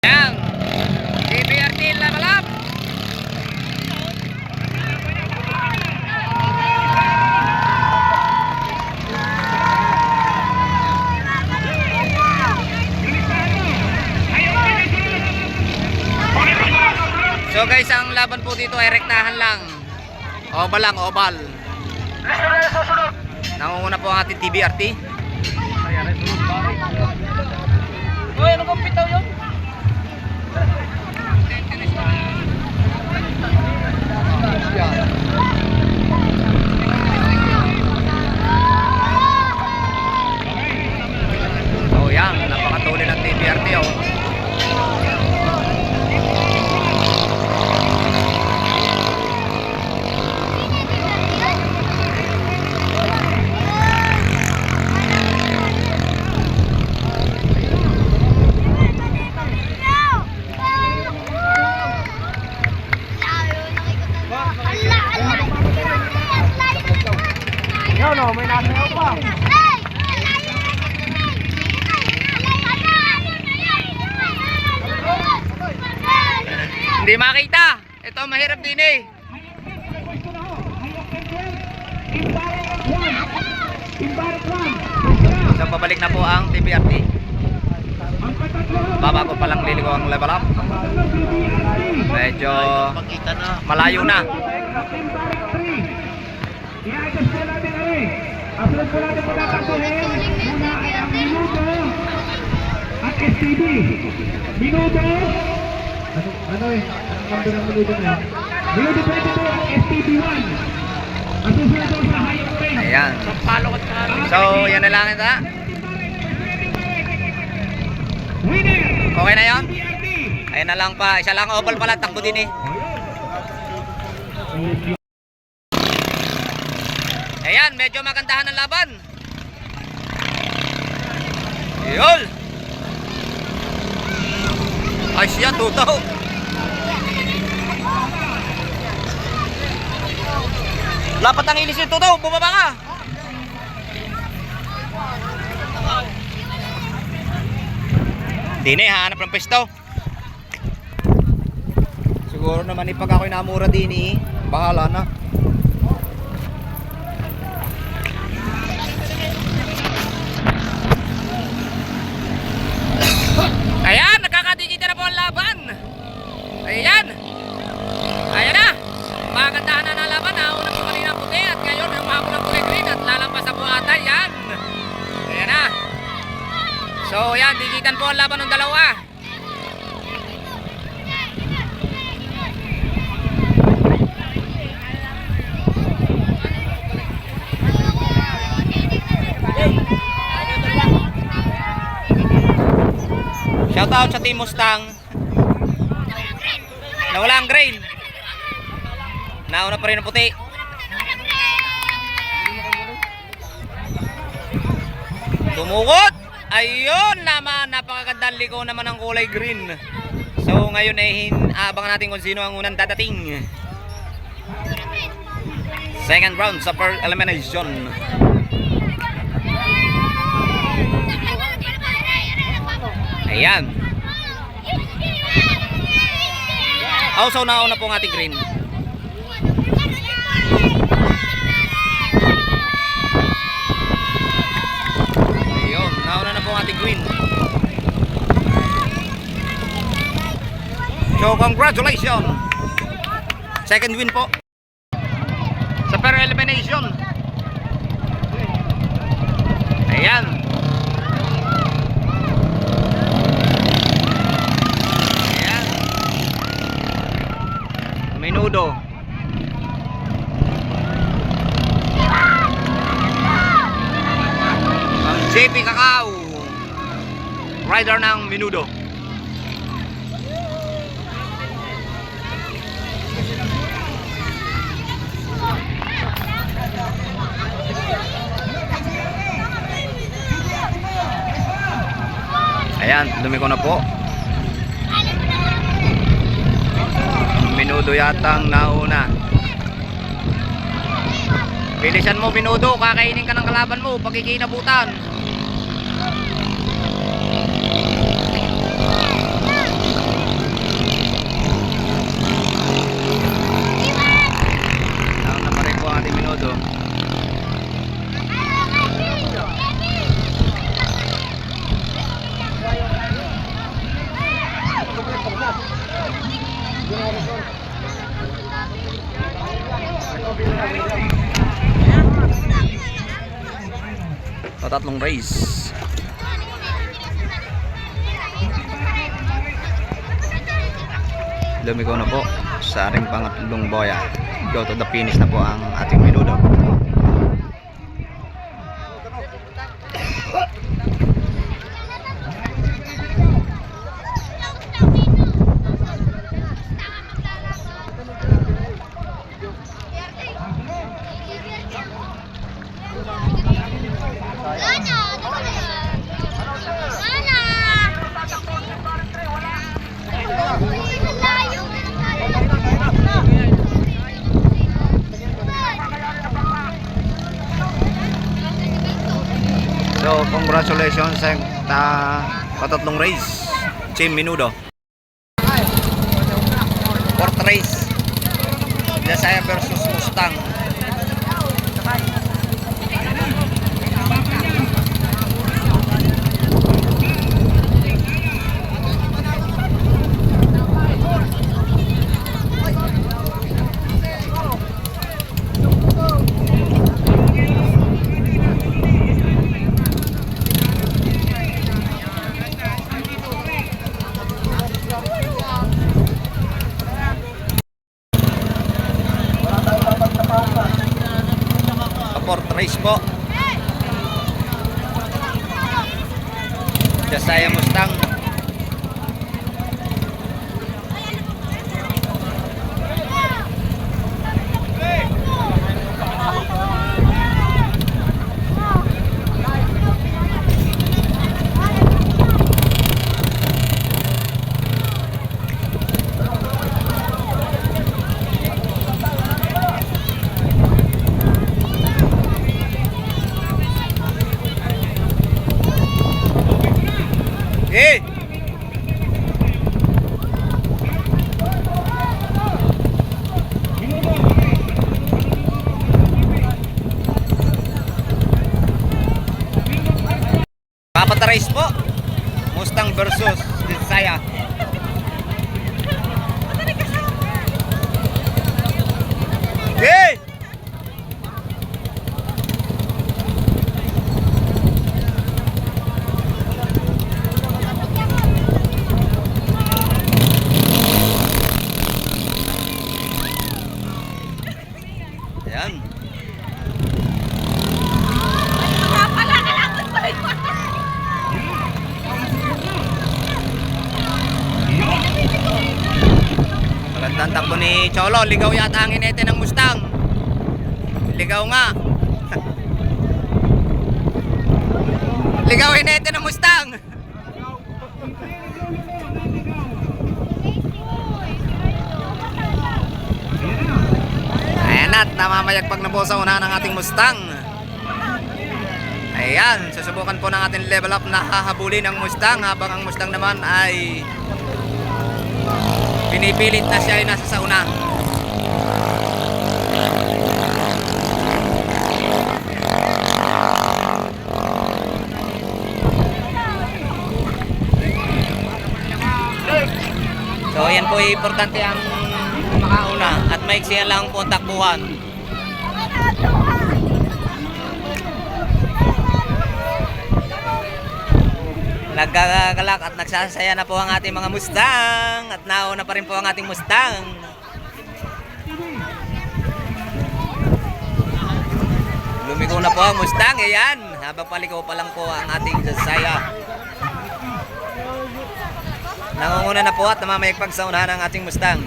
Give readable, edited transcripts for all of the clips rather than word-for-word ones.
Yan. DBRT Labalab. So guys, ang laban po dito ay rektahan lang. Oval lang, oval. Nangunguna po ang ating DBRT. Uy, ano kong pitaw yun? Oh yan, napakatuloy ng DBRT oh. No, may nasayaw pa. Hindi makita. Ito mahirap din eh. So pabalik na po ang TBRT. Babago pa lang liligo ang level up. Medyo malayo na. Upload po natin po tatakbuhin muna ay ang Minuto at STB. Minuto, ano eh, ang number ng Minuto na yun? Minuto 22, STB 1. Ang susunod po sa Hayop Train. Ayan. So yan na lang ito. Winner! Okay na yun? Ayan na lang pa. Isa lang oval pala. Takbo din eh. Ayan, medyo magandahan ang laban. Yun. Ay siya, tutaw. Lapat ang ilis yung tutaw, bumaba ka. Hindi na, hahanap ng pwesto. Siguro naman pag ako'y namura din eh, bahala na. Ayan, nakakadigita na po ang laban. Ayan. Ayan na. Magandahan na ang laban. Nauna po kanina puti at ngayon humabol ang kulay green at lalampas na po ata. Yan. Ayan na. So yan, digitan po ang laban ng dalawa. Shout out sa Team Mustang. Nawala ang grain. Nauna pa rin ang puti. Dumukot. Ayun naman, napakagandang liko naman ang kulay green. So ngayon ay abangan natin kung sino ang unang dadating. Second round sa per elimination. Ayan. Also nauna po ang ating green. Ayun, nauna na po ang ating green. So congratulations. Second win po sa per elimination. Ayan. Minudo. Ang JP Cacao, rider ng Minudo. Ayan, dumi ko na po. Minudo yata ang nauna. Bilisan mo Minudo, kakainin ka ng kalaban mo, pagkikinabutan. Patatlong race. Lumiko na po sa ating pangatlong boya. Go to the finish na po ang ating Menudo. So, congratulations sa patatlong race, Team Menudo. Fourth race, Desire versus Mustang. Fourth race po, Desire Mustang. Eh! Apat na race po, Mustang versus Desire. Eh! Ayan. Magandang takbo ni Cholo. Ligaw yata ang inete ng Mustang. Ligaw nga. Ligaw inete ng Mustang. Ayan at namamayagpag na po sa unahan ng ating Mustang. Ayan, susubukan po ng ating level up na hahabulin ang Mustang, habang ang Mustang naman ay pinipilit na siya ay nasa sa una. So ayan po, importante ang makauna at maiksiyan lang po ang takbuhan. Nagkakalak at nagsasaya na po ang ating mga Mustang, at nauna pa rin po ang ating Mustang. Lumiko na po ang Mustang, ayan, habang paliko pa lang po ang ating Desire. Nangunguna na po at namamayagpag sa unahan ng ating Mustang,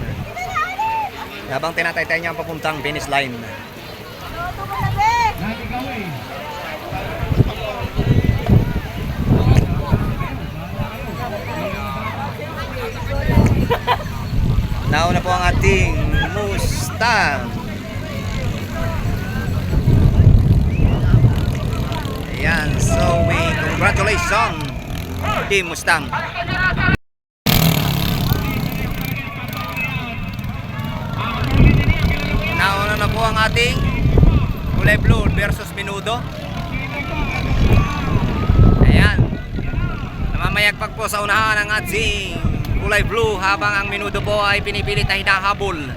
habang tinataytay niya ang papuntang finish line. Nauna po ang ating Mustang. Ayan, so we congratulations Team Mustang. Nauna na po ang ating kulay blue versus Menudo. Ayan, namamayagpag po sa unahan ng ating kulay blue, habang ang Menudo po ay pinipilit na hinahabol.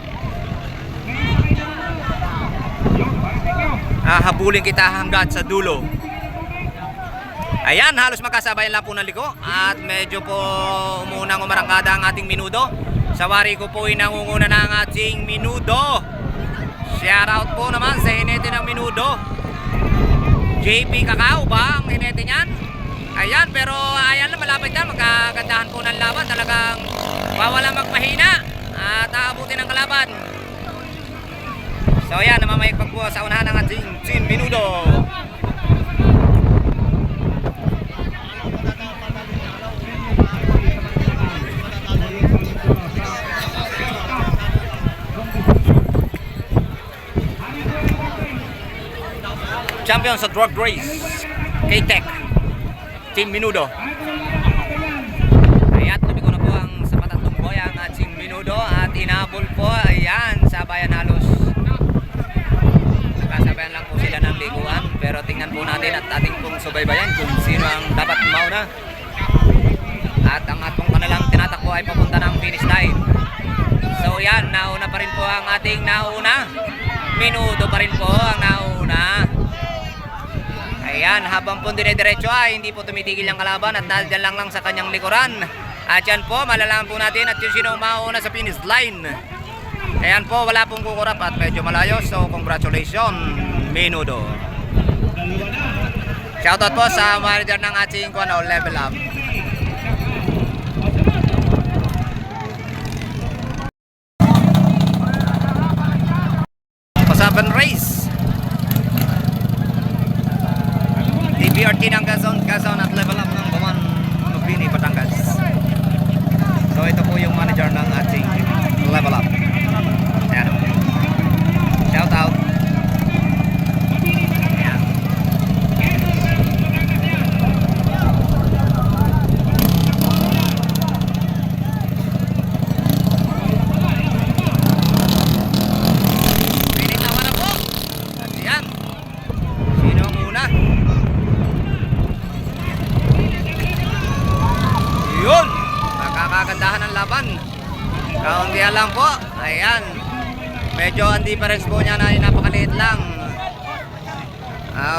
Habulin kita hanggang sa dulo. Ayan, halos magkasabayan lang po ng liko at medyo po umunang umarangkada ang ating Menudo. Sa wari ko po nangunguna na ang ating Menudo. Shoutout po naman sa hinete ng Menudo. JP Cacao ba ang hinete niyan? Ayan, pero ayan lang, malapit na. Magkagandahan po ng laban. Talagang wawala magpahina at aabutin ang kalaban. So ayan, namamayagpag po sa unahan ng ating Team Menudo. Champion sa drug race, K-Tech, Team Menudo. Ayan, lumiko na po ang sapatan tungboy ang ating Menudo at inabol po, ayan, sabayan halos. Nakasabayan lang po sila ng liguan, pero tingnan po natin at ating pong subaybayan kung sino ang dapat mauna. At ang atong kanilang tinatakbo ay papunta ng finish line. So yan, nauna pa rin po ang ating nauna. Menudo pa rin po ang nauna. Ayan, habang po dire-diretso ay hindi po tumitigil ang kalaban at nandiyan lang sa kanyang likuran. At yan po, malalaman po natin at yung sino mauna sa finish line. Ayan po, wala pong kukurap at medyo malayo. So, congratulations, Menudo. Shoutout po sa manager ng ating level up. Pasaban race. TBRT ng Quezon at level up ng Baman Lubini, Batangas. So ito po yung manager ng ating level up. Ayan. Shout out. Ayan. Pilit na wala po. At yan. Sino ang una? Yun, nakakagandahan ang laban. Kauntihan lang po. Ayan. Medyo ang difference po niya na napakaliit lang.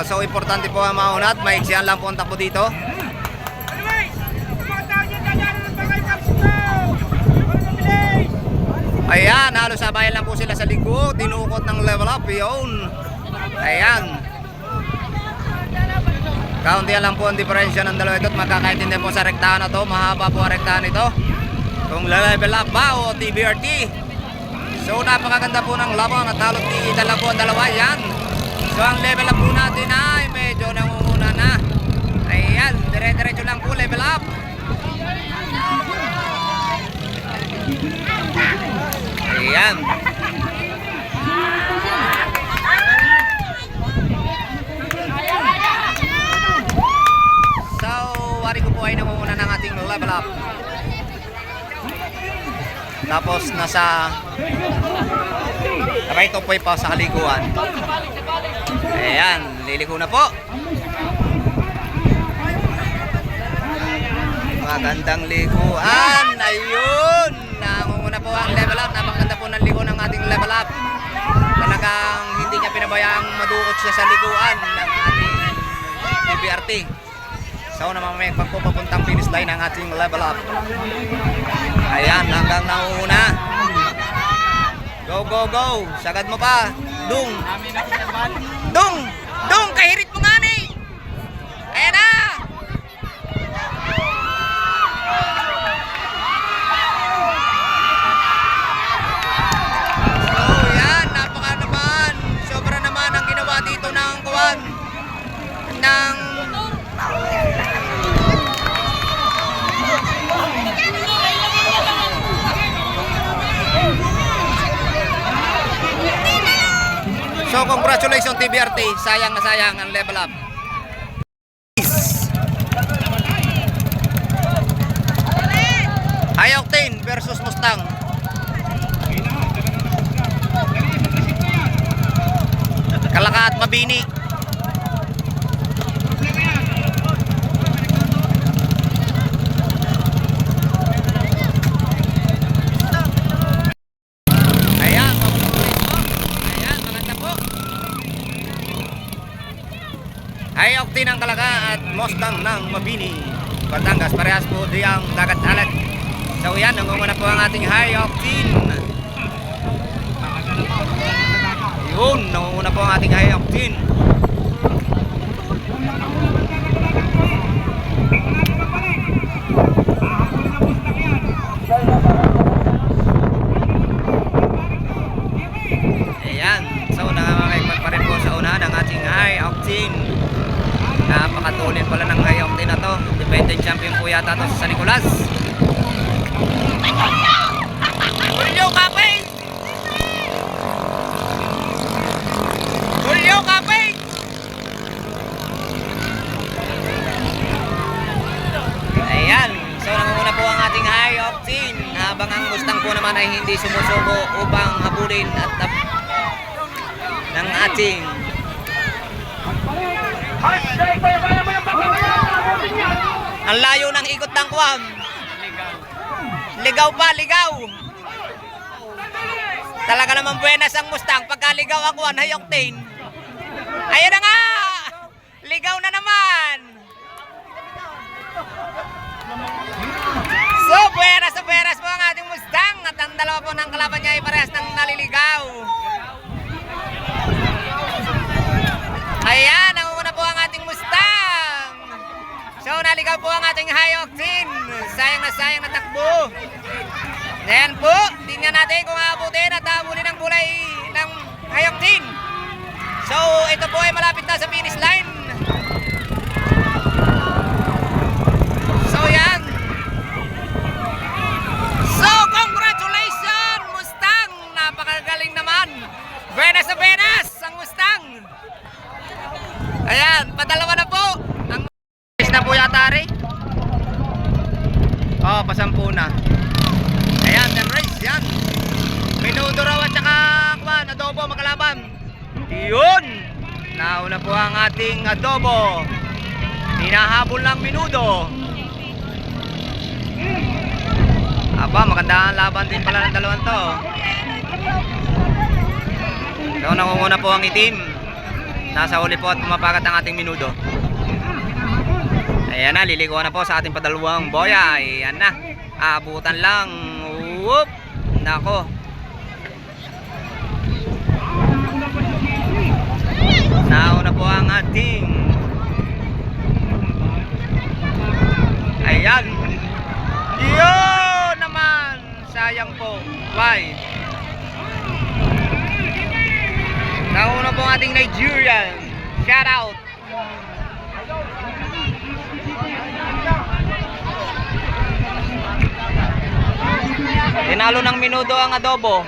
So importante po ang mauna at maiksiyan lang po ang takbo dito. Ayan, halos sabayan lang po sila sa likod. Tinukot ng level up. Yun. Ayan. Kauntihan lang po ang diferensya ng dalawa ito at magkakaintindi po sa rektahan na to. Mahaba po ang rektahan ito. Kung level up ba o TBRT. So napakaganda po ng laban at halos tikita lang po ang dalawa. Yan. So ang level up po natin ay medyo nangunguna na. Ayan, dire-diretso lang po level up. Ayan. So, wari ko po ay nangunguna ng ating level up. Tapos nasa right of way pa sa kaliguan. Ayan, liliko na po. Magandang liguan. Ayun, nangunguna po ang level up. Napakaganda po ng ligo ng ating level up. Talagang hindi niya pinabayaang madukot siya sa liguan ng ating TBRT. So namamay pagpupuntang finish line ng ating level up. Ayan, hanggang nauna. Go, go, go. Sagad mo pa. Dung. Dung. Dung, kahirit mo nga ni. Ayan na. So yan, napaka naman. Sobra naman ang ginawa dito ng kuwan. Ng so congratulations TBRT, sayang na sayang ang level up. High Octane versus Mustang. Kalaka at Mabini. High Octane ang Kalaka at Mustang ng Mabini, Batangas. Parehas po diyang dagat alat. So yan, nangunguna po ang ating high octane. Yun, nangunguna po ang ating high octane. Ayan, so nangangaikot pa rin po sa unahan ang ating high octane. Napakatulin pala ng high octane na to. Defending champion po yata to sa San Nicolas. Julio Capay! Julio Capay! Ayan, so nangunguna po ang ating high octane habang ang Mustang po naman ay hindi sumusuko upang habulin at ng ating ang layo ng ikot ng Kuwam. Ligaw pa, ligaw. Talaga naman buenas ang Mustang pagka ligaw ang Kuwam, high octane. Ayun na nga! Ligaw na naman! So, buenas po ang ating Mustang at ang dalawa po ng kalaban niya ay parehas ng naliligaw. Ayan, nangunguna po ang ating Mustang. So, naligaw po ang ating high octane. Sayang na takbo. Ayan po, tingnan natin kung aabutin at aabulin ang kulay ng high octane. So, ito po ay malapit na sa finish line. So, yan. So, congratulations, Mustang! Napakagaling naman. Buenas ang Mustang. Ayan, padalawa na po. Ang na po yata rin. Oh, pasampu na. Ayan, then race, yan. Minuto raw at saka adobo magkalaban. Yun. Nauna po ang ating adobo. Hinahabol ng minuto. Aba, magandang laban din pala ng dalawang to. So, nangunguna po ang itim. Nasa huli po at pumapagat ang ating minuto. Ayan na, liligaw na po sa ating padalawang boya. Ayan na, abutan lang. Whoop! Nako. Nauna po ang ating. Ayan. Yun naman. Sayang po. Why? Nauna po ang ating Nigerian. Shout out. Tinalo ng minuto ang adobo.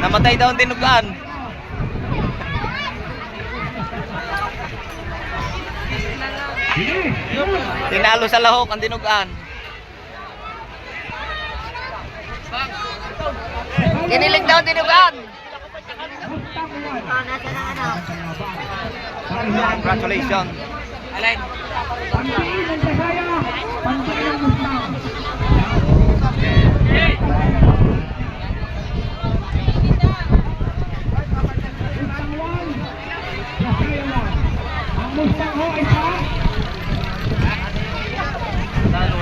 Namatay daw ang tinugaan. Tinalo sa lahok ang tinugaan. Kinilig daw ang tinugaan. Congratulations. Alay.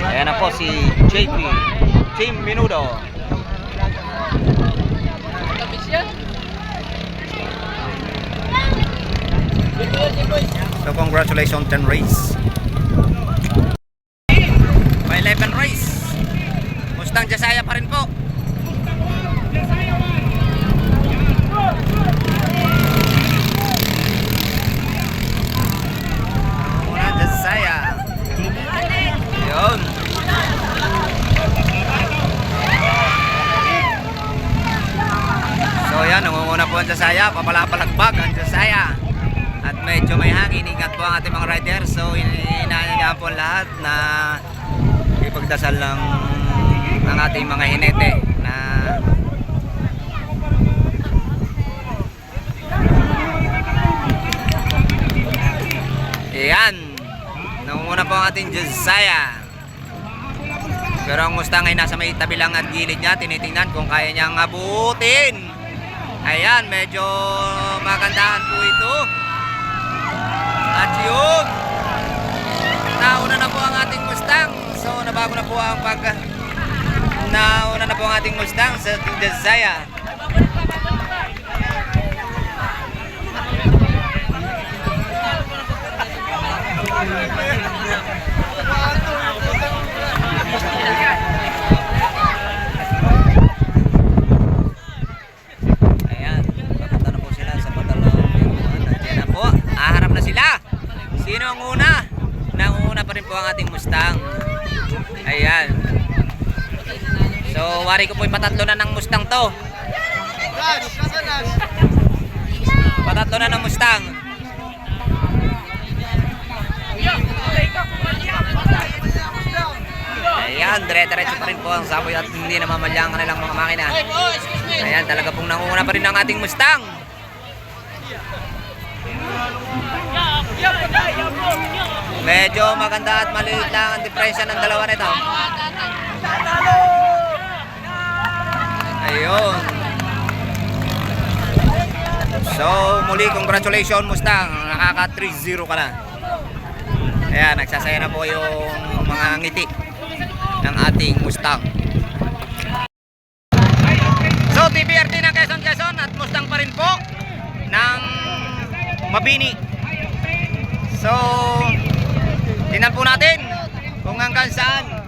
Ayan na po si JP Team Minudo. So congratulations 10 race. May 11 race. Mustang Jasaya pa rin po. Muna Jasaya. Yun. So yan, nangunguna po ang Jasaya. Papalapalagbag ang Jasaya. At medyo may hangin. Ingat po ang ating mga rider. So inaanyayahan po lahat na ipagdasal ng ang ating mga hinete na Ayan. Nangunguna po ang ating Josiah. Pero ang Mustang ay nasa may tabi lang at gilid niya. Tinitingnan kung kaya niyang abutin. Ayan, medyo magandahan po ito. At yun, nauna na po ang ating Mustang. So nabago na po ang nauna na po ang ating Mustang sa Josiah. Ayan, papunta na po sila sa patalong. Nandiyan na po, aharap na sila. Sino ang una? Nanguna pa rin po ang ating Mustang. Ayan. So, wari ko po patatlo na ng Mustang to. Patatlo na ng Mustang. Ayan, dire-diretso pa rin po ang saboy at hindi namamalya ang kanilang mga makina. Ayan, talaga pong nangunguna pa rin ang ating Mustang. Medyo maganda at maliit lang ang diferensya ng dalawa nito. Ayun. So, muli congratulations Mustang. Nakaka 3-0 ka na. Ayan, nagsasaya na po yung mga ngiti ng ating Mustang. So, TBRT ng Quezon at Mustang pa rin po ng Mabini. So, tingnan po natin kung hanggang saan.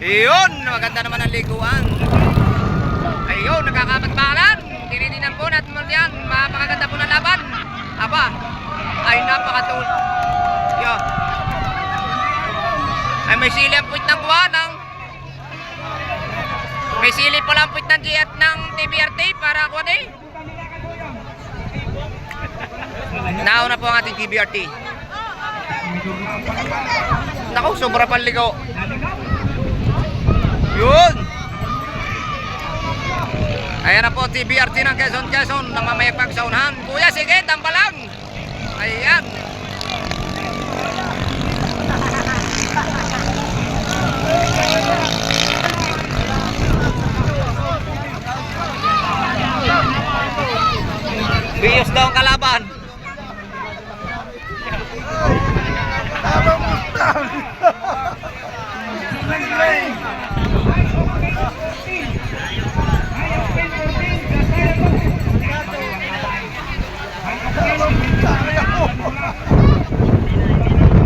Ayun, maganda naman ang liguan. Ayun, nakakabatbalan. Tinitingnan po natin mo yan. Mapakaganda po ng laban. Aba, ay napakatul. Yo. Ay may sili ang puwit ng kuwanang. May sili pala ang puwit ng G at ng TBRT para kuwan eh. Nauna po ang ating TBRT. Naku, sobra pang ligaw. Yun. Ayan na po TBRT ng Quezon nang mamayagpag sa unahan. Kuya, sige, tambalang. Ayan. Biyos daw ang kalaban.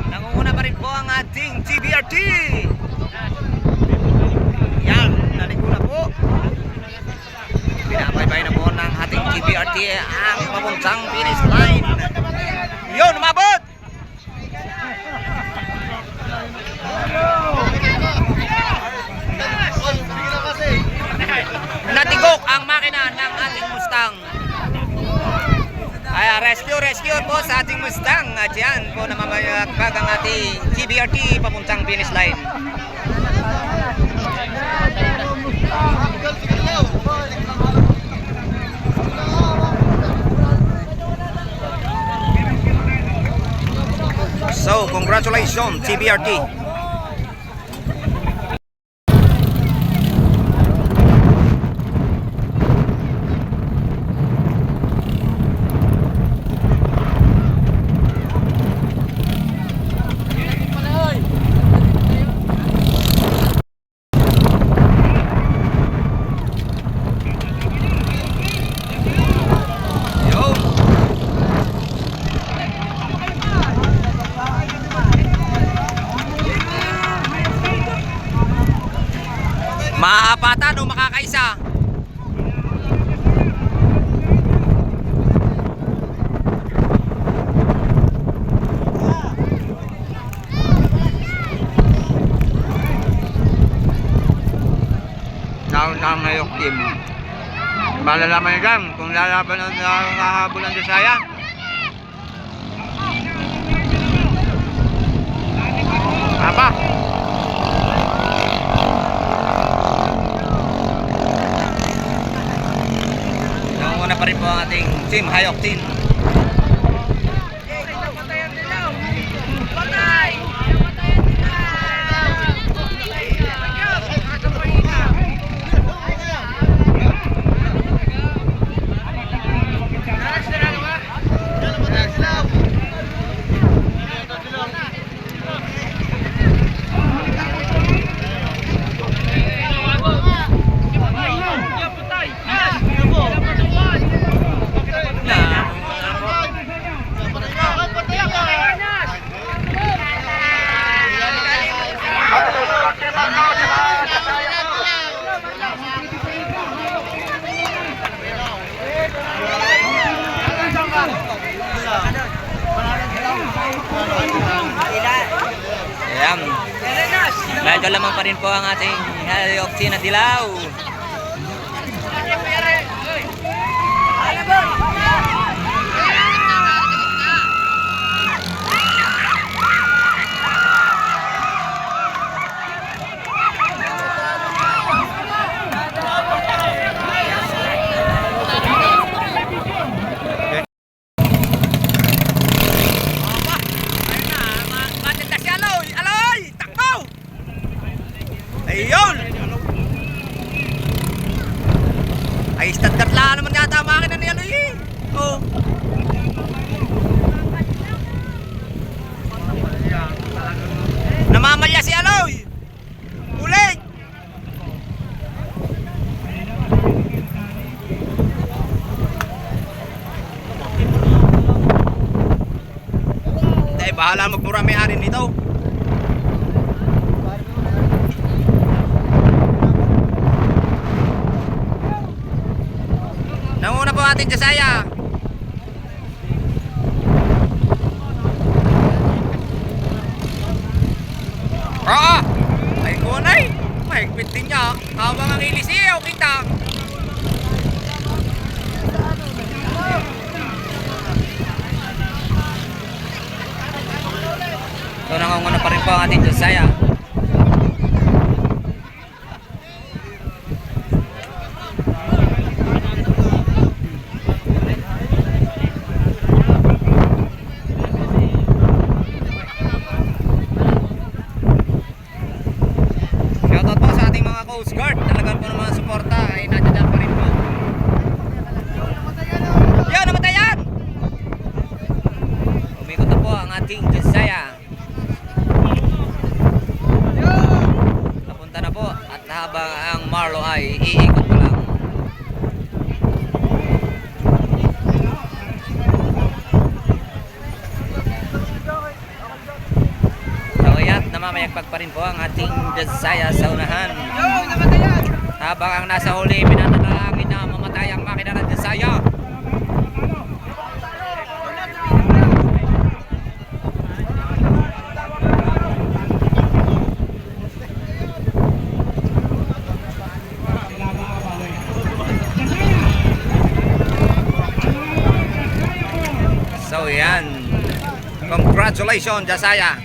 Nangunguna pa rin po ang ating TBRT. Yan, naligo na po. Pinabaybay na po ng ating TBRT ang papuntang finish line. Yun, umabot! Natigok ang makina ng ating Mustang. Ay, rescue po sa ating Mustang. At yan po namamayagpag ang ating TBRT papuntang finish line. So, congratulations TBRT. Maaapatan o makakaisa? Naunang ngayok team. Malalaman nyo dyan kung lalaban ang nakahabol ng Josiah. pa. Nangunguna pa rin po ang ating Team Hayok Team. Ayan. Medyo lamang pa rin po ang ating Hayok Team na dilaw. Ayun! Ay, standard lang naman yata ang makina ni Aloy eh. Oh. Namamalya si Aloy! Ulit! Dahil bahala magmura may-ari nito. Nanguna po ating Jasaya. Oo! Ay kunay! Mahigpit din niya. Habang ang ilisiyaw kita. So nangunguna pa rin po ang ating Jasaya. Coast Guard, talagang po ng mga suporta ay nandiyan pa rin po. Yan, namatayan! Umikot na po ang ating Jasaya. Napunta na po at habang ang Marlo ay iikot pa lang. So yan, namamayagpag pa rin po ang ating Jasaya sa unahan. Habang ang nasa huli, pinanalangin na mamatay ang makina ng Jasaya. So yan, congratulations Jasaya.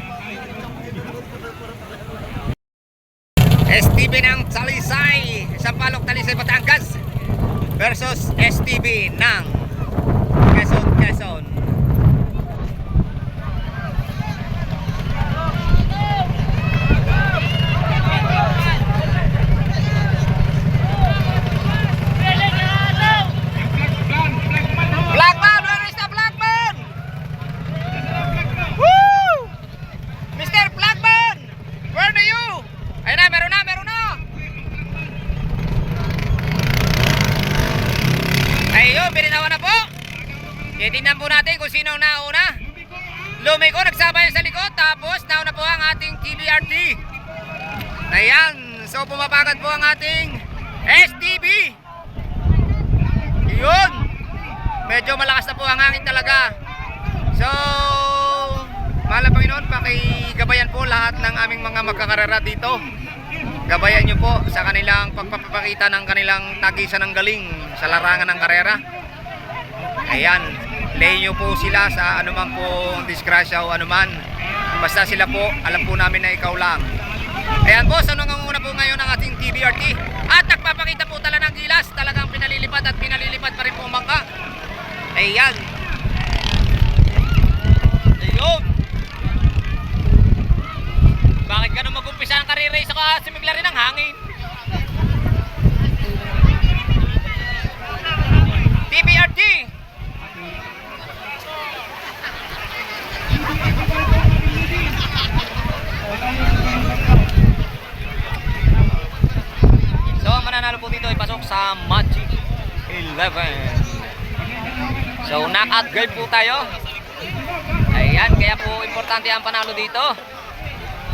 STB ng Talisay, Sampaloc, Talisay, Batangas versus STB ng Quezon. Blackman, where is the Blackman? Woo! Mr. Blackman, where are you? Ayun na, meron na. Ayun, bininawa na po. Titignan po natin kung sino ang nauna. Lumiko, nagsabay sa likod. Tapos, nauna po ang ating TBRT. Ayan, so pumapagad po ang ating STB. Yun. Medyo malakas na po ang hangin talaga. So, mahal na Panginoon, pakigabayan po lahat ng aming mga magkakarera dito. Gabayan nyo po sa kanilang pagpapakita ng kanilang tagisan ng galing sa larangan ng karera. Ayan. Play nyo po sila sa anuman po disgrasya o anuman. Basta sila po, alam po namin na ikaw lang. Ayan po, so nangunguna po ngayon ang ating TBRT. At nagpapakita po tala ng gilas. Talagang pinalilipad at pinalilipad pa rin po ang bangka. Ayan. Ayun. Bakit ganun mag-umpisa ang karire sa simigla rin ng hangin? TBRT. So, ang mananalo po dito ay pasok sa Magic 11. So, knockout game po tayo. Ayan, kaya po importante ang panalo dito.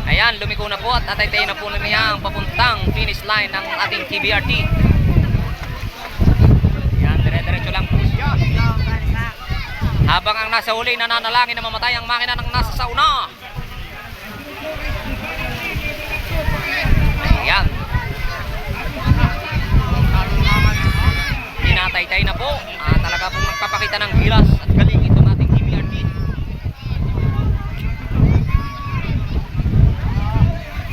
Ayan, lumiko na po at natay-tay na po niya ang papuntang finish line ng ating TBRT. Ayan, dire-diretso lang po siya. Habang ang nasa huli nananalangin na mamatay ang makina ng nasa sa una. Ayan. Tinatay-tay na po. Talaga pong nagpapakita ng gilas at galing itong ating TBRT.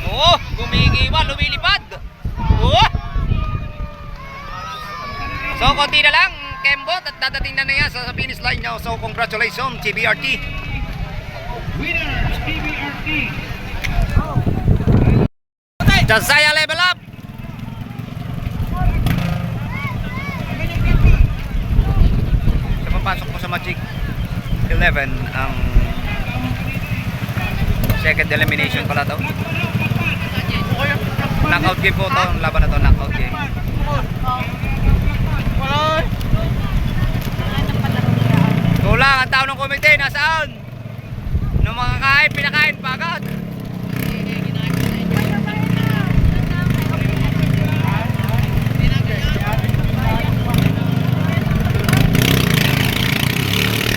Oh, gumigiwa, lumilipad. Oh! So, konti na lang, Kembot, at dadating na niya sa finish line niya. So, congratulations, TBRT. Winner, TBRT. Josiah level up. So, papasok po sa Magic 11 ang second elimination pala to. Knockout game po to, ang laban na to, knockout game. Kulang ang tao ng komite, nasaan? Nung mga kain, pinakain pa agad.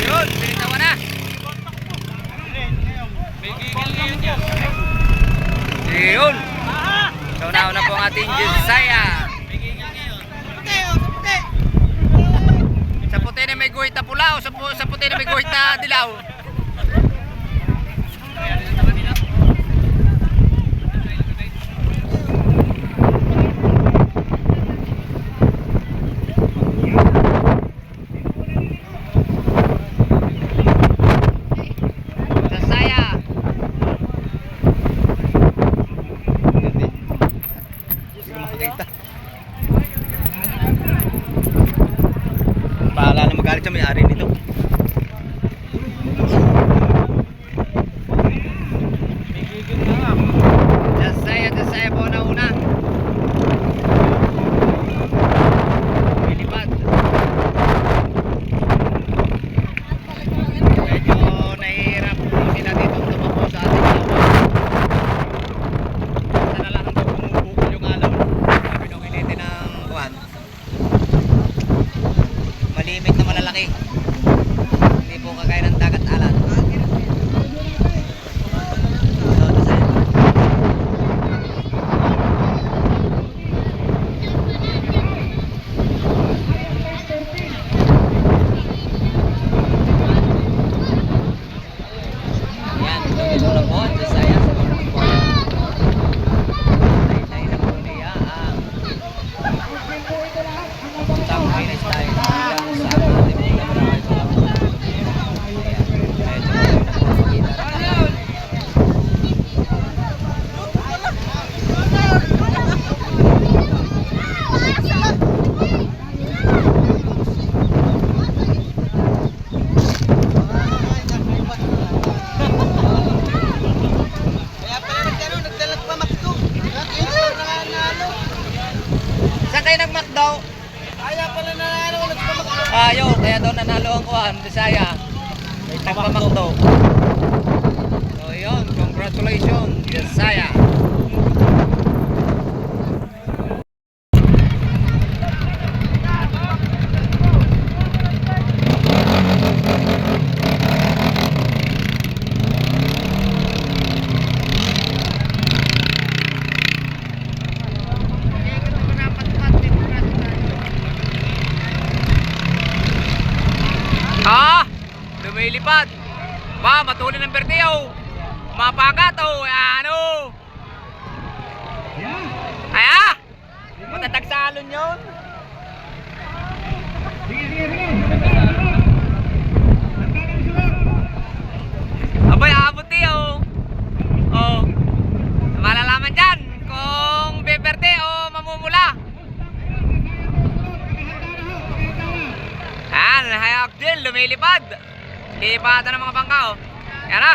Yun, pinitawa na. Yun. So nauna po ang ating Josiah. Sa puti na may guhit na pula o sa puti na may guhit na dilaw. Josiah. Hindi ko makakita. Bahala na magalit sa may-ari nito. Josiah po na una. Pilipad. Medyo nahihirap sila dito tumakbo sa ating lawan. Sana lang hanggang bumubukol yung alaw. Sabi nung kinete ng kuwan. Malimit na malalaki. Hindi po kagaya ng dagat alat. So, Josiah. Yan, ito na po, Josiah sa corner po. Tay-tay na po niya ang papuntang finish line hanggang sa ating mga barangay po. Ayan, medyo malayo na po ang pagitan. Saan kayo nag-McDo? Ayaw, kaya daw nanalo ang kuhan, Josiah. Nagpa-McDo. So yun, congratulations, Josiah. Ha? lumilipad. Ba, matuli ng berde oh. Mapagat oh, ano. Ayan. Ay ah! Matatag sa alon yun. Sige, sige, sige. Sunod. Nagkakaroon sunod. Abay, aabot oh. Oh. Malalaman dyan kung beberde o mamumula. Ayan, hayak din, lumilipad. Lipatan ng mga bangka oh. Yan na.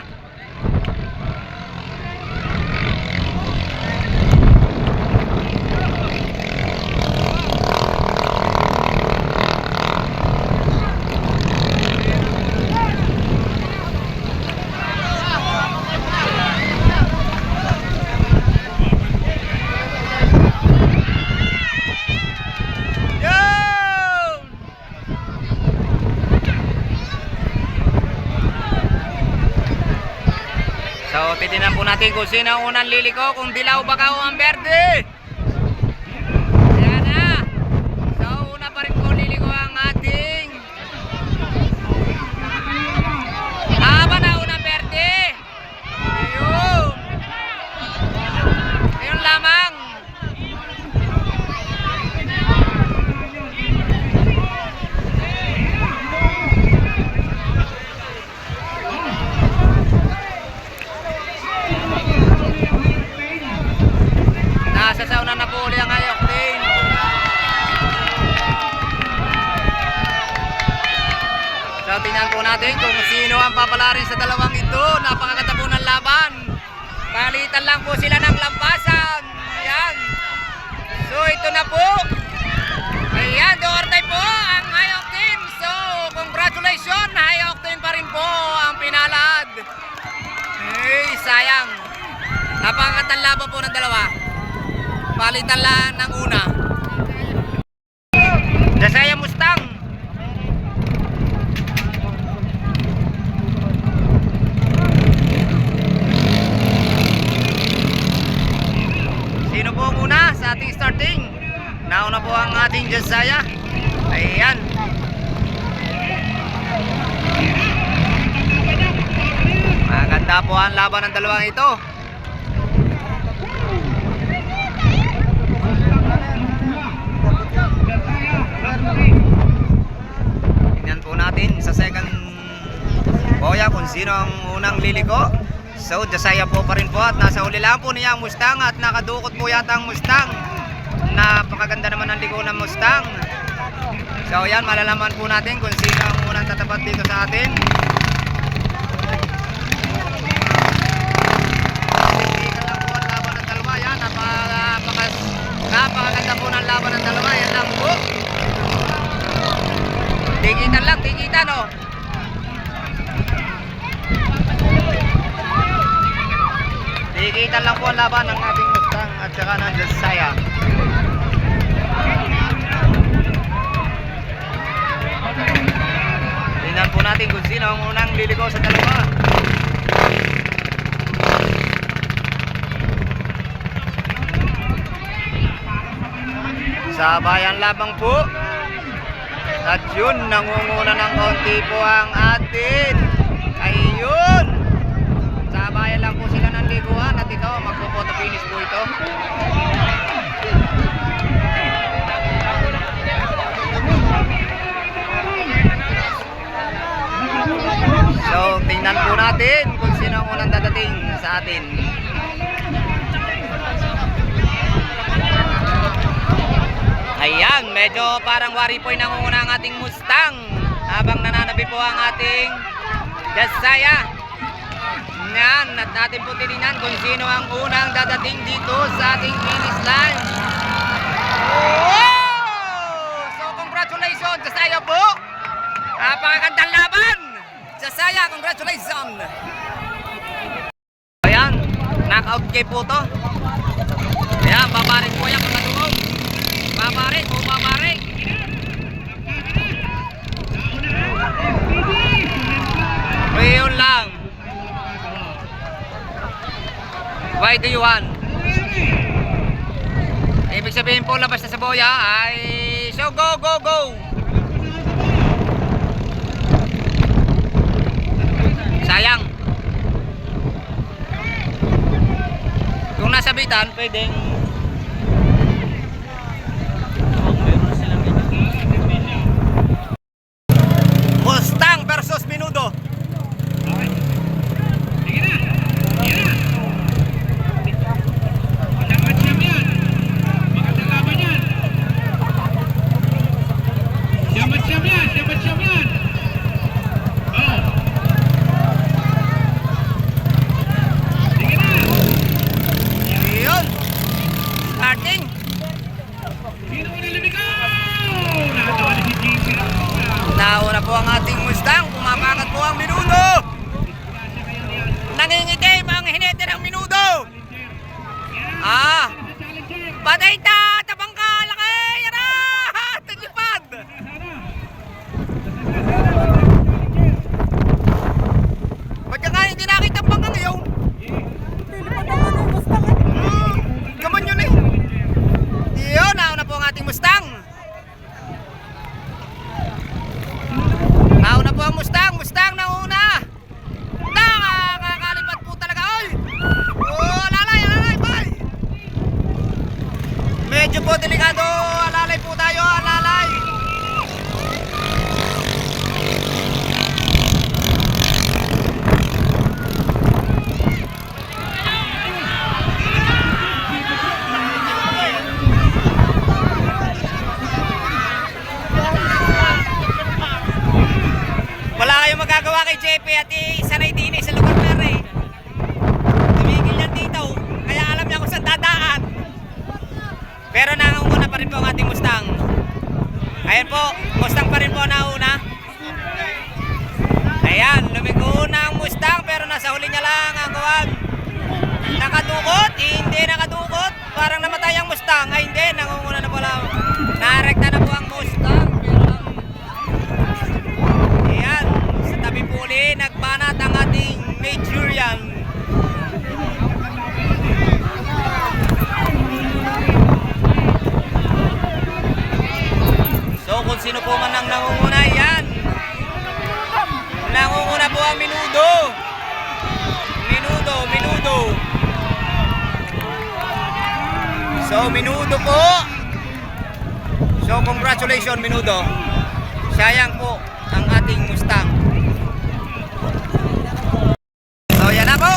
So, titinan po natin kung sino ang unang liliko, kung dilaw baka o ang berde. Ayan na. So, una pa rin po liliko ang ating haba na unang berde. Ayun. Ayun lamang. Nasa sauna na po uli ang high octane. So tingnan po natin kung sino ang papalarin sa dalawang ito. Napakaganda po ng laban. Palitan lang po sila ng lampasan. Ayan. So ito na po. Ayan, do or die po ang high octane. So congratulations, high octane pa rin po ang pinalad. Ay, sayang. Napakagandang laban po ng dalawa. Palitan lang ng una. Dasaya Mustang. Sino po ang una sa ating starting? Nauna po ang ating Dasaya. Ayan. Maganda po ang laban ng dalawang ito. Tingnan po natin sa second boya kung sino ang unang liliko. So, Dasaya po pa rin po at nasa uli lang po niya ang Mustang at nakadukot po yata ang Mustang. Napakaganda naman ang liko ng Mustang. So, yan, malalaman po natin kung sino ang unang tatapat dito sa atin. Napakaganda po ng laban ng dalawa. Yan lang po. Tigitan lang, tigitan oh. Tigitan lang po ang laban ng ating Mustang at saka ng Dasaya. Tingnan po natin kung sino ang unang liliko sa dalawa. Sabayan labang po. At yun, nangunguna ng konti po ang atin. Ayun. Sabayan lang po sila ng liguan at ito, magpo-photo finish po ito. So, tingnan po natin kung sino ang unang dadating sa atin. Ayan, medyo parang wari po yung nangunguna ang ating Mustang habang nananabi po ang ating Dasaya. Yan, at natin po tininan kung sino ang unang dadating dito sa ating finish line. Wow! So congratulations Dasaya po. Napakagandang laban. Dasaya, congratulations. Ayan, knockout game po to. Ayan, babarik po yan mga dumaw. Babarik po, babarik. Ayun lang. Why do you want? Ibig sabihin po labas na sa boya ay so go, go, go. sayang. Kung nasa bitan, pwedeng Mustang versus Menudo. Okay. Sige na. Sige na. Matang-matsyam yan. Magandang laban yan. Siyam-matsyam yan. Siyam-matsyam yan. Oh. Sige na. Yun. Starting. Sino mo nilimigaw? Nakatawa na si JP. Nauna po ang ating Mustang. Pumapangat po ang Menudo. Nangingitim ang hinete ng Menudo. Patay ta! Tabang ka! Laki! Yara! Taglipad! Ba't ka nga hindi nakita ang bangka ngayon? Gaman yun eh. Yun, nauna po ang ating Mustang. Nauna po ang Mustang. Mustang nauna. Nakakalipat po talaga. Oy! Oh, alalay, alalay, boy! Medyo po delikado. Alalay po tayo, alalay. Wala kayong magagawa kay JP at sanay din sa lugar na rin. Tumigil yan dito, kaya alam niya kung saan dadaan. Pero nangunguna pa rin po ang ating Mustang. Ayan po, Mustang pa rin po nauna. Ayan, lumiko na ang Mustang pero nasa huli niya lang ang kawan. Nakadukot, hindi nakadukot. Parang namatay ang Mustang. Ay hindi, nangunguna na po lang. Narekta na po ang Mustang. Ayan, sa tabi po ulit, nagbanat ang ating Nigerian. So kung sino po man ang nangunguna, yan. Nangunguna po ang Menudo. Menudo. So Menudo po. So congratulations Menudo. Sayang po ang ating Mustang. So yan na po.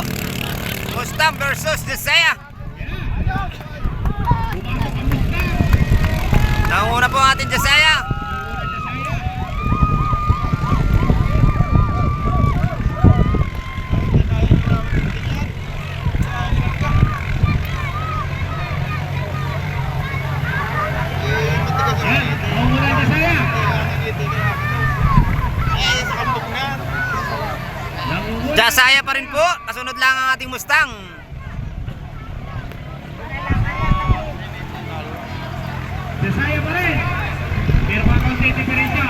Mustang versus Desaya. Nangunguna po ang ating Desaya. Desaya pa rin po. Kasunod lang ang ating Mustang. Desaya pa rin. Pero pa konti diferensya.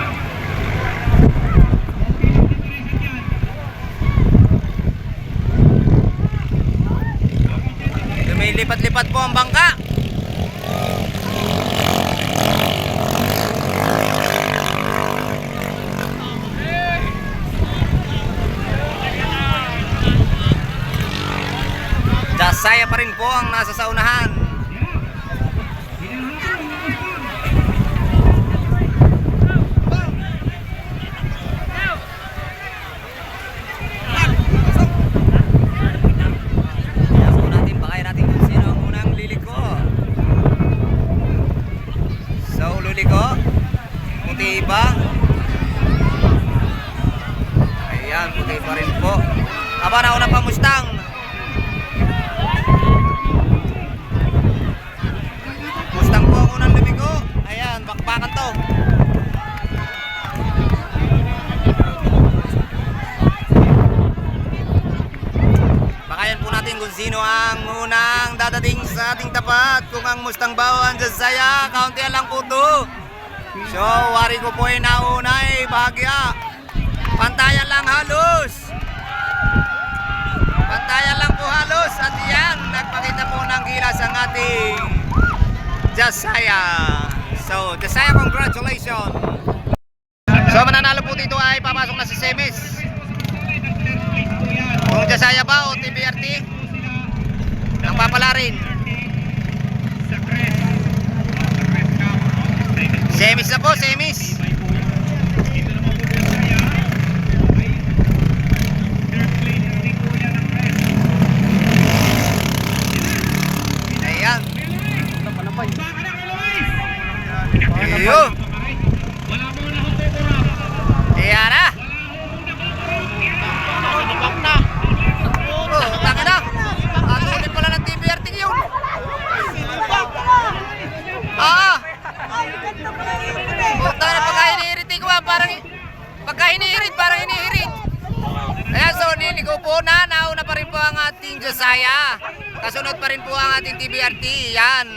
Lumilipat-lipat po ang bangka. Desaya pa rin po ang nasa saunahan. Bakay natin kung sino ang unang liliko. So, liliko. Puti ba? Ayan, puti pa rin po. Aba, nauna pa Mustang. Mustang po ang unang lumiko. Ayan, bakbakan to. Bakayan po natin kung sino ang unang dadating sa ating tapat. Kung ang Mustang ba o ang Desaya, kaunti lang po to. So, wari ko po ay nauna ay bahagya. Pantayan lang halos. Pantayan lang po halos. At yan, nagpakita po ng gilas ang ating Desaya. So, Desaya, congratulations. So, mananalo po dito ay papasok na si Semis. Jasaya ba o TBRT? Ang papalarin. Semis na po, semis. Ayan. Iyo. Ayan na. Oh, taka na. Atunin pala ng TBRT yun. Puta na pagka hinihirit ko parang pagka hinihirit parang hinihirit. Ayan, so niligo po na. Nauna pa rin po ang ating Jasaya. Kasunod pa rin po ang ating TBRT. Yan.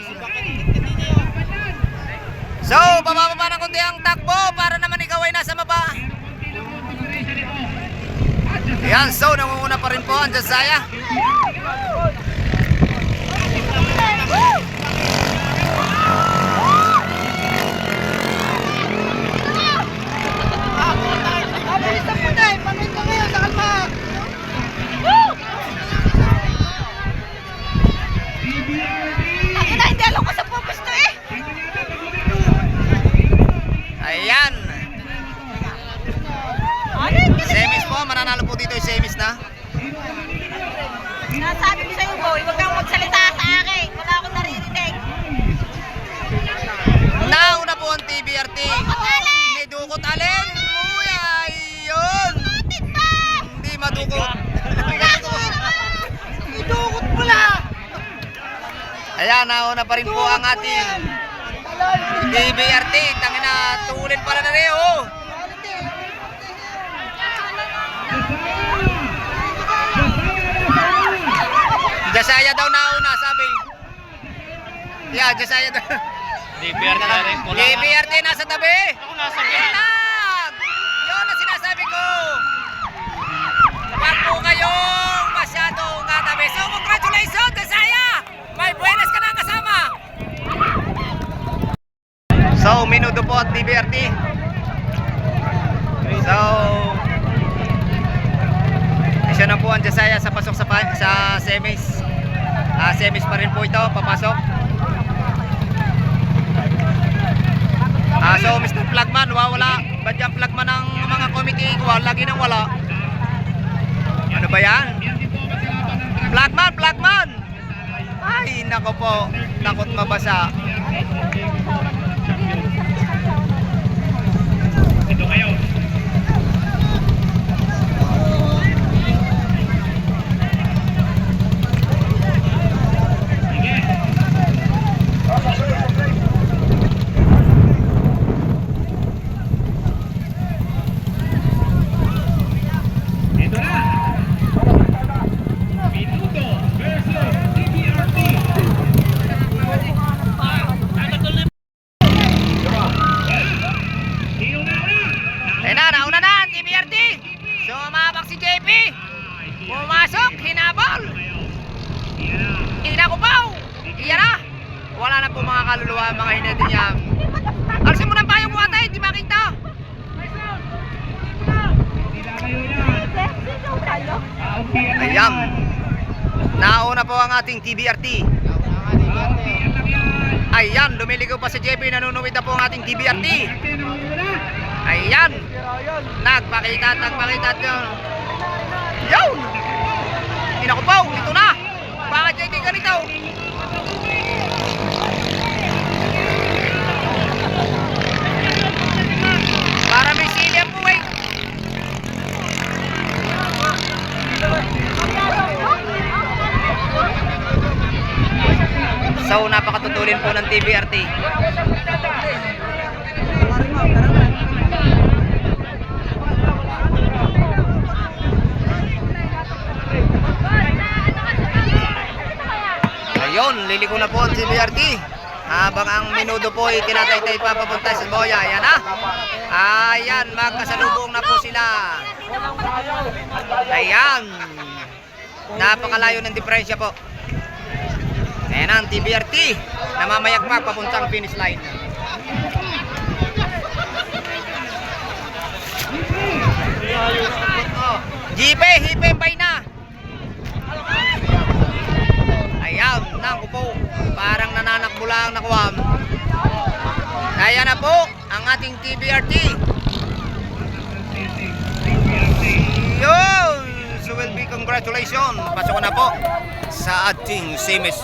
So, bababa ng konti ang takbo para naman ikaw ay nasa baba. Yan, so nangunguna pa rin po ang Jasaya. Ayan. Semis po, mananalo po dito yung semis na. Nasabi ko sa'yo, boy, huwag kang magsalita sa akin. Wala akong naririnig. Nauna po ang TBRT. May dukot alin. Uy, ayun. Hindi madukot. Idukot mo lang. Ayan, nauna pa rin po ang ating TBRT. Tangina, tulin pala na rin, oh. Jasaya daw nauna, sabi. Yeah, Jasaya daw. TBRT na rin. TBRT nasa tabi. Ako nasa gitna. Yan! Yun ang sinasabi ko. Huwag po kayong masyadong katabi. So, congratulations, Jasaya! May buenas ka na kasama. So, minuto po at TBRT. So, isa na po ang Jasaya sa pasok sa semis. Semis pa rin po ito, papasok. So, Mr. Flagman, wala. Ba't yung Flagman ng mga committee? Lagi nang wala. Ano ba yan? Flagman, Flagman! Ay, nako po. Takot mabasa. Ito kayo. Ito na. Minuto versus TBRT. Ayun na, nauna na ang TBRT. Sumabak si JP. Pumasok, hinabol. Inakupaw. Iyan na. Wala na po mga kaluluwa, mga hinete niya. Alisin mo ng payong mo atay, di makita. Ayan. Nauna po ang ating TBRT. Ayan, lumiligaw pa si JP, nanunuwid na po ang ating TBRT. Ayan. Nagpakita at nagpakita at yun. Yun! Inakupaw, ito na. Bakit JP ganito? Para may silya po eh. So, napakatutulin po ng TBRT. Ayun, liliko na po ang TBRT. Habang ang minudo po ay tinataytay pa papunta sa Boya. Ayan na. Ayan, magkasalubong na po sila. Ayan. Napakalayo ng diferensya po. Ayan ang TBRT. Namamayagpag papuntang finish line. Jipe, hipembay na. Ayan, naku po. Parang nananakbo lang na kuwam. Kaya na po ang ating TBRT. Yun! So will be congratulations. Pasok na po sa ating semis.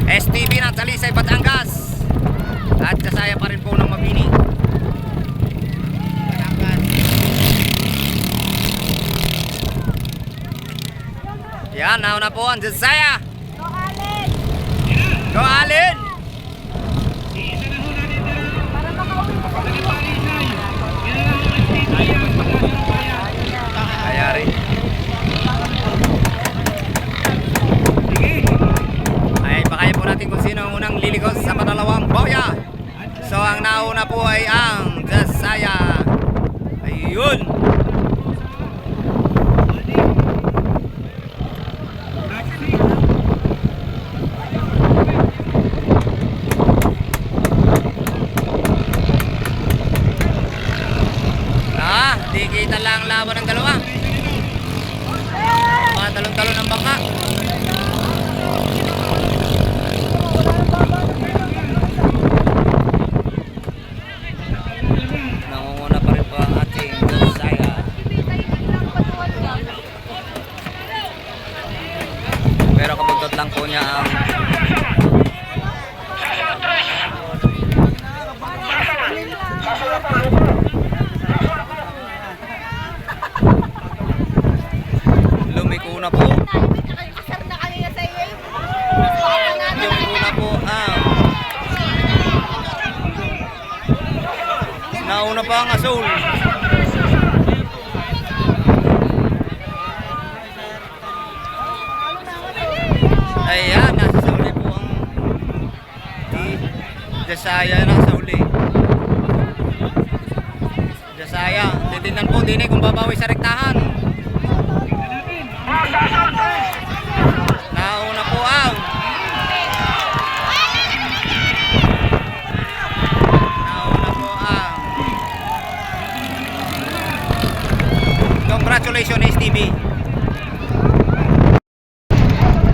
STB ng Talisay, Batangas. At kasaya pa rin po ng Mabini. Yan, nauna po ang Desaya. Go Allen! Kaya rin. Ay, pakaya po natin kung sino ang unang liligos sa panalawang boya. So, ang nauna po ay ang Desaya. Ayun! Di kita lang laban ng dalawa. Mga talon-talon ng bangka. Nangunguna pa rin po ang ating Desaya. Pero kabugtot lang po niya ang lumiko na po. Lumiko na po ang nauna pa ang Azul. Ayan, nasa uli po ang Desaya, nasa uli. Desaya, titignan po din kung babawi sa rektahan. Nauna po ang congratulations STB.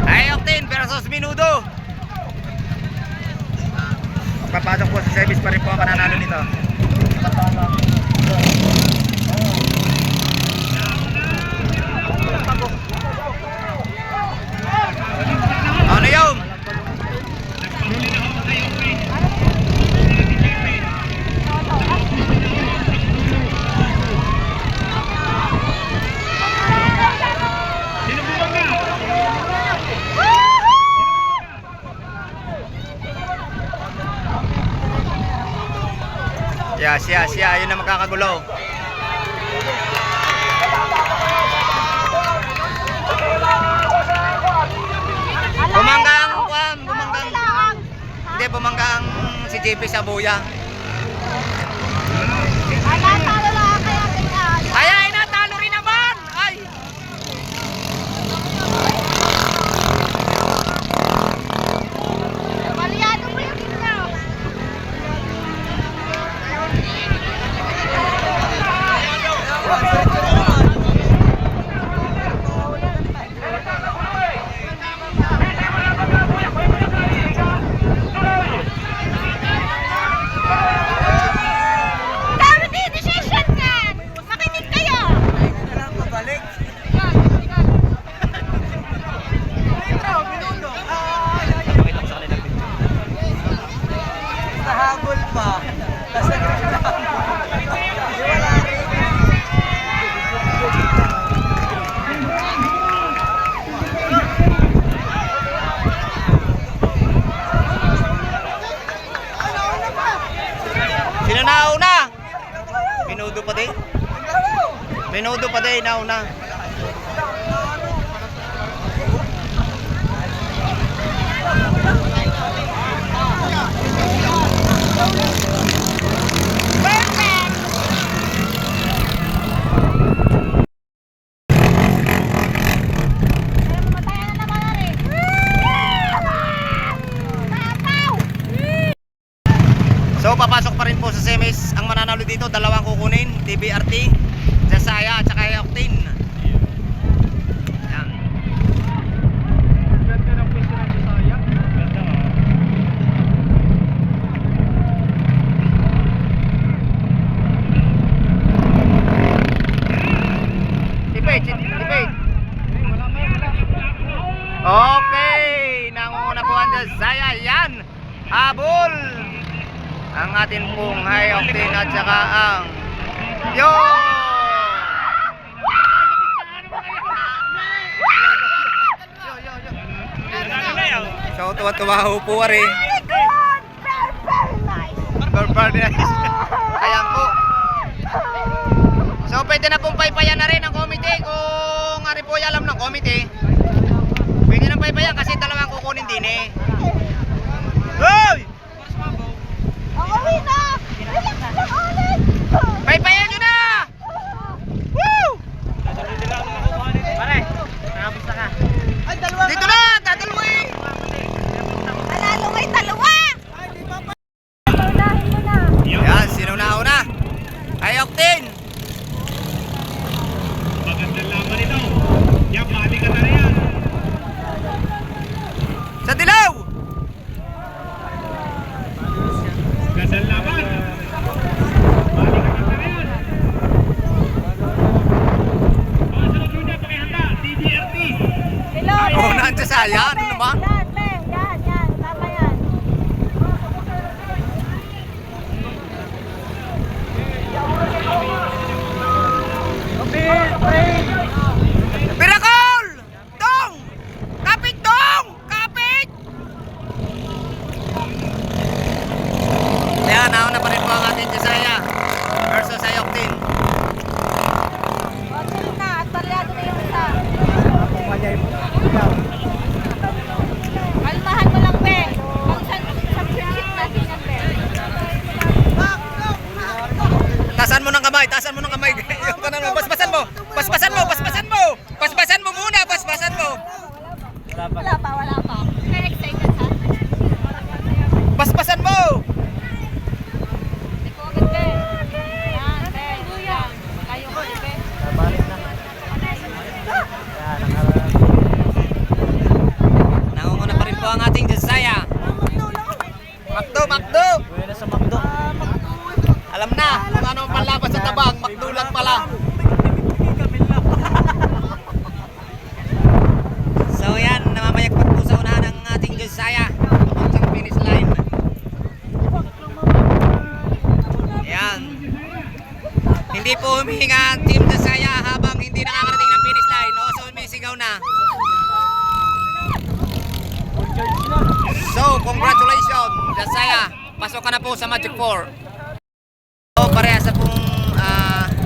Ay, Octane versus Minudo. Papasok po sa service pa rin po ang pananalo nito. Ano yun? Siya, yun na makakagulo. Bumanggang, hindi, bumanggang si JP sa buya. Kaya inatalo rin naman! Ay! Malyado mo yung ito. Sino nauna? Minudo pa din. Minudo pa din, nauna. So papasok pa rin po sa semis ang mananalo dito, dalawang kukunin, TBRT, Desaya at saka Octane. Josiah. Yan. Habol. Ang atin pong high octane at saka ang yo. So tuwa-tuwa ho po ari. Ayan po. So pwede na pong paypayan na rin ang komite kung ari po ay alam ng komite. Pwede na paypayan kasi dalawang kukunin din eh. Hoy! Uuwi na! Relax lang ulit! Paypayan nyo na! Woo! Pare, nakapos na ka. Dito na! Dadalawa eh! Alalo may dalawa! Unahin mo na! Yan, sino na una? High octane! Magandang laban ito. Yan, balikan na yan. Sa dilaw! Gandang laban. Balikan na yan. Mga sunod yun yan, pakihanda. TBRT. Hello, Oh, nandiyan saya. Ano naman? Yan, Meng. Yan. Tama yan. Birakol! Dong! Kapit dong! Kapit! Ayan, nauna pa rin po ang ating Josiah versus high octane. O, chill na. At palyado na yung isa. Kalmahan mo lang, Meng. Pag-subscription natin yan, Meng. Tasan mo ng kamay, tasan mo ng kamay. Yung kanan mo, paspasan mo. Paspasan mo, paspasan mo. Paspasan mo muna, paspasan mo. Wala pa. Kaya excited, ha? Paspasan mo. Hindi ko agad, Meng. Yan, Meng. Yan. Kayo ko, Meng. Nangunguna pa rin po ang ating Josiah. Makdo. Alam na kung ano ang panlaban sa tabang, Makdo lang pala. So yan, namamayagpag po sa unahan ng ating Josiah. Papunta sa finish line. Yan. Hindi po humihinga ang Team Josiah habang hindi nakakarating ng finish line. O, so sumisigaw na. So, congratulations, Josiah. Pasok ka na po sa Magic 4. So, parehas na pong,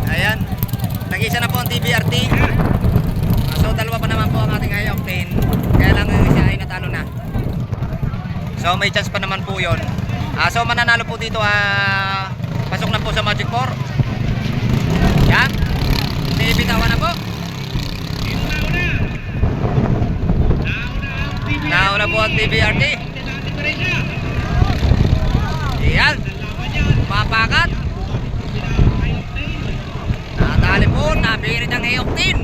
ayan. Nag-isa na po ang TBRT. So, dalawa pa naman po ang ating high octane. Kaya lang siya ay natalo na. So, may chance pa naman po yun. So, mananalo po dito, pasok na po sa Magic 4. Yan. May bitawan na po. Nauna po ang TBRT. Yan. Papakat. Natali po. Nabirit ang Eoctin.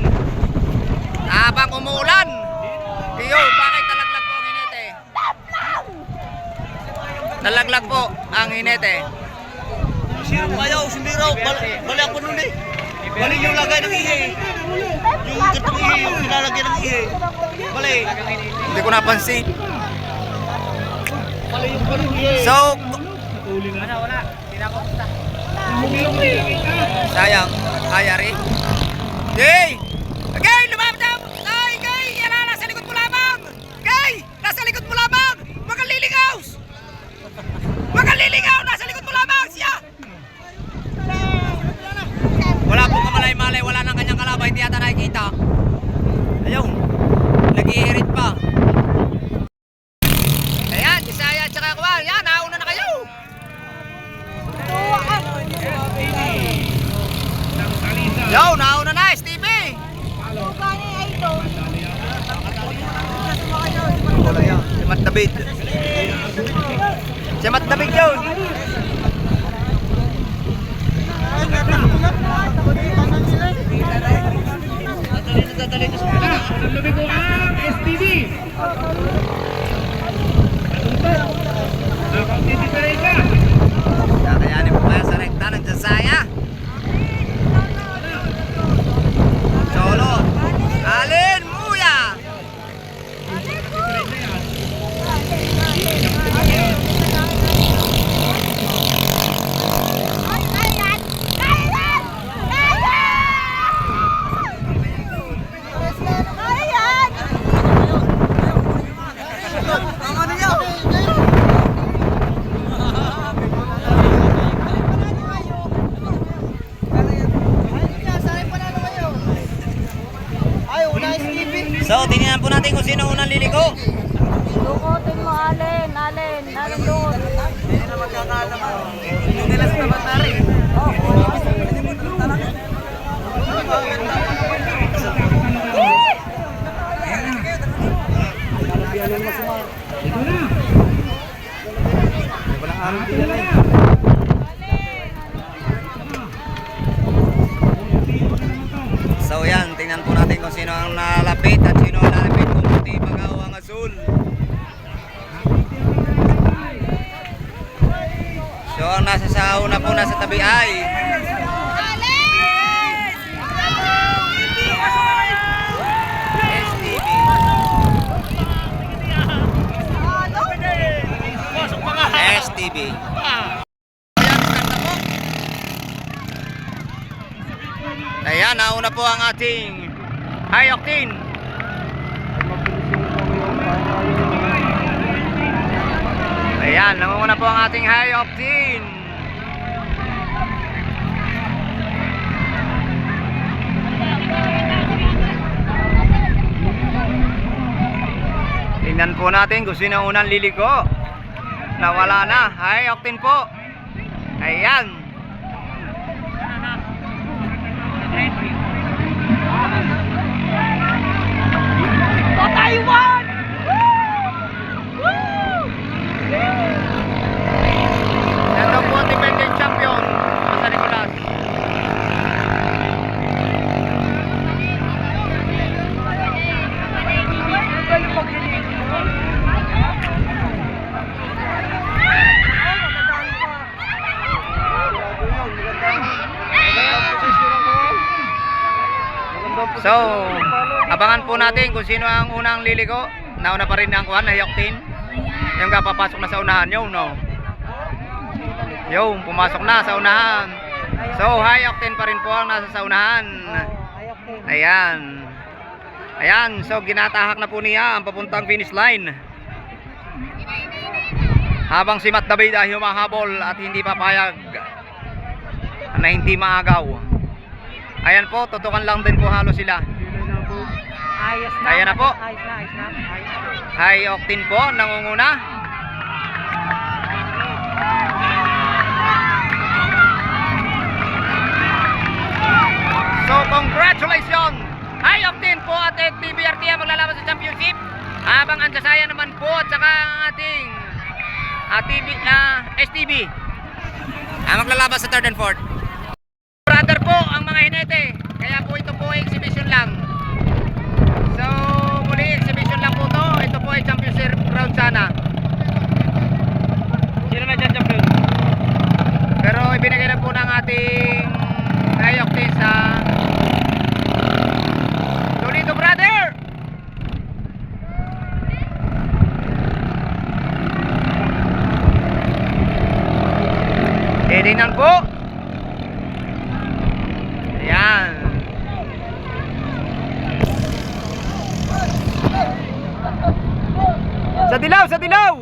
Habang umuulan. Tiyo, bakit nalaglag po ang hinete? Nalaglag po ang hinete. Ayaw, sumiraw. Bali ako nun eh. Bali yung lagay ng ihe. Yung gatong ihe, yung nilalagay ng ihe. Bali. Hindi ko napansin. Bali yung ihe. So, Wala. Hindi na ako pusta. sayang. Ayari. Gay! Gay! Lumapit na! Ay, Gay! Yan na! Nasa likod mo lamang! Gay! Nasa likod mo lamang! Magaliligaw! Magaliligaw! Nasa likod mo lamang! Siya! Wala pong kamalay-malay. Wala nang kanyang kalaban. Hindi yata nakikita. Ayun. Nag-iirit pa. Ayan, Josiah at saka Kuwan. Yan, nauna na kayo. Yo, nauna na, Stevie. Wala yan. Si Matt David. Si Matt David yun. Unang lubi ko ang STV. Ang tititeresa. Kakayanin po kaya sa rekta ng Josiah. Solo. Alin, Muya. natin kung sino unang liliko. Dukotin mo, Alin. Alin doon. Yung nila sa tapat na rin. Ito na. So yan, tingnan po natin kung sino ang nalapit at sino ang nalapit kung puti pagaw ang asul. So ang nasa sa una po nasa tabi ay STB. Ayan, nauna po ang ating High Octane. Ayan, nangunguna po ang ating High Octane. Tingnan po natin kung sino ang unang liliko. Nawala na. High Octane po. Ayan. Taiwan! Ito po ang defending champion. Nasa Nicolas. So, abangan po natin kung sino ang unang liliko. Nauna pa rin ang kuhan, High Octane. Yung kapapasok na sa unahan, yung no. Yung pumasok na sa unahan. So, High Octane pa rin po ang nasa sa unahan. Ayan. Ayan, so ginatahak na po niya ang papuntang finish line. Habang si Matt David ay humahabol at hindi papayag na hindi maagaw. Ayan po, tutukan lang din po halos sila. Ayos na. Ayan na po. Ayos na. High Octane po, nangunguna. So, congratulations! High Octane po at TBRT ang maglalaban sa championship. Habang ang Jasaya naman po at saka ang ating STB ang maglalaban sa third and fourth. Brother po ang mga hinete. Kaya po ito po ay exhibition lang. So, muli exhibition lang po to. Ito po ay championship round sana. Sino na dyan champion? Pero ibinigay na po ng ating High Octane sa Solito brother. Tingnan po. Ayan. Sa dilaw, sa dilaw.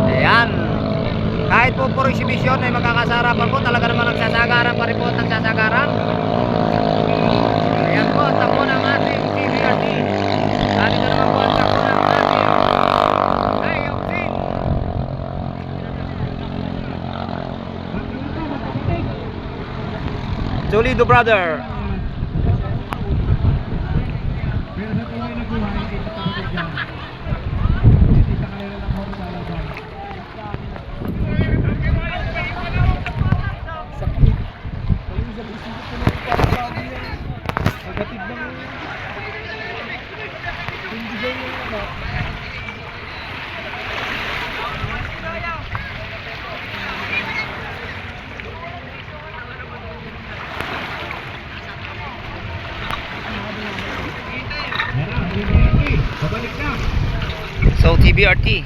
Ayan. Kahit po puro exhibition ay magkakasarapan po, talaga naman nagsasagaran pa rin po at nagsasagaran. Ayan po, ang takbo ng ating TBRT. At ito naman po ang takbo ng ating High Octane. Solido brother. Pero sa tuloy na buhay, hindi pa tayo dyan. Hindi sa kanila lang ako lalaban. Babalik na. So TBRT.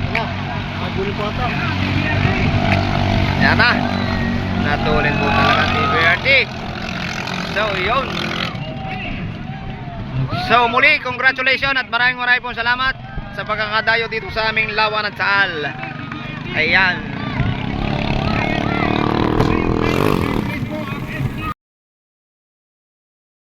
Wala. Maguli po ata. Yan na. Natulin po talaga si BRT. So, yun. So, muli, congratulations at maraming pong salamat sa pagkakadayo dito sa aming Lawan at Saal. Ayan.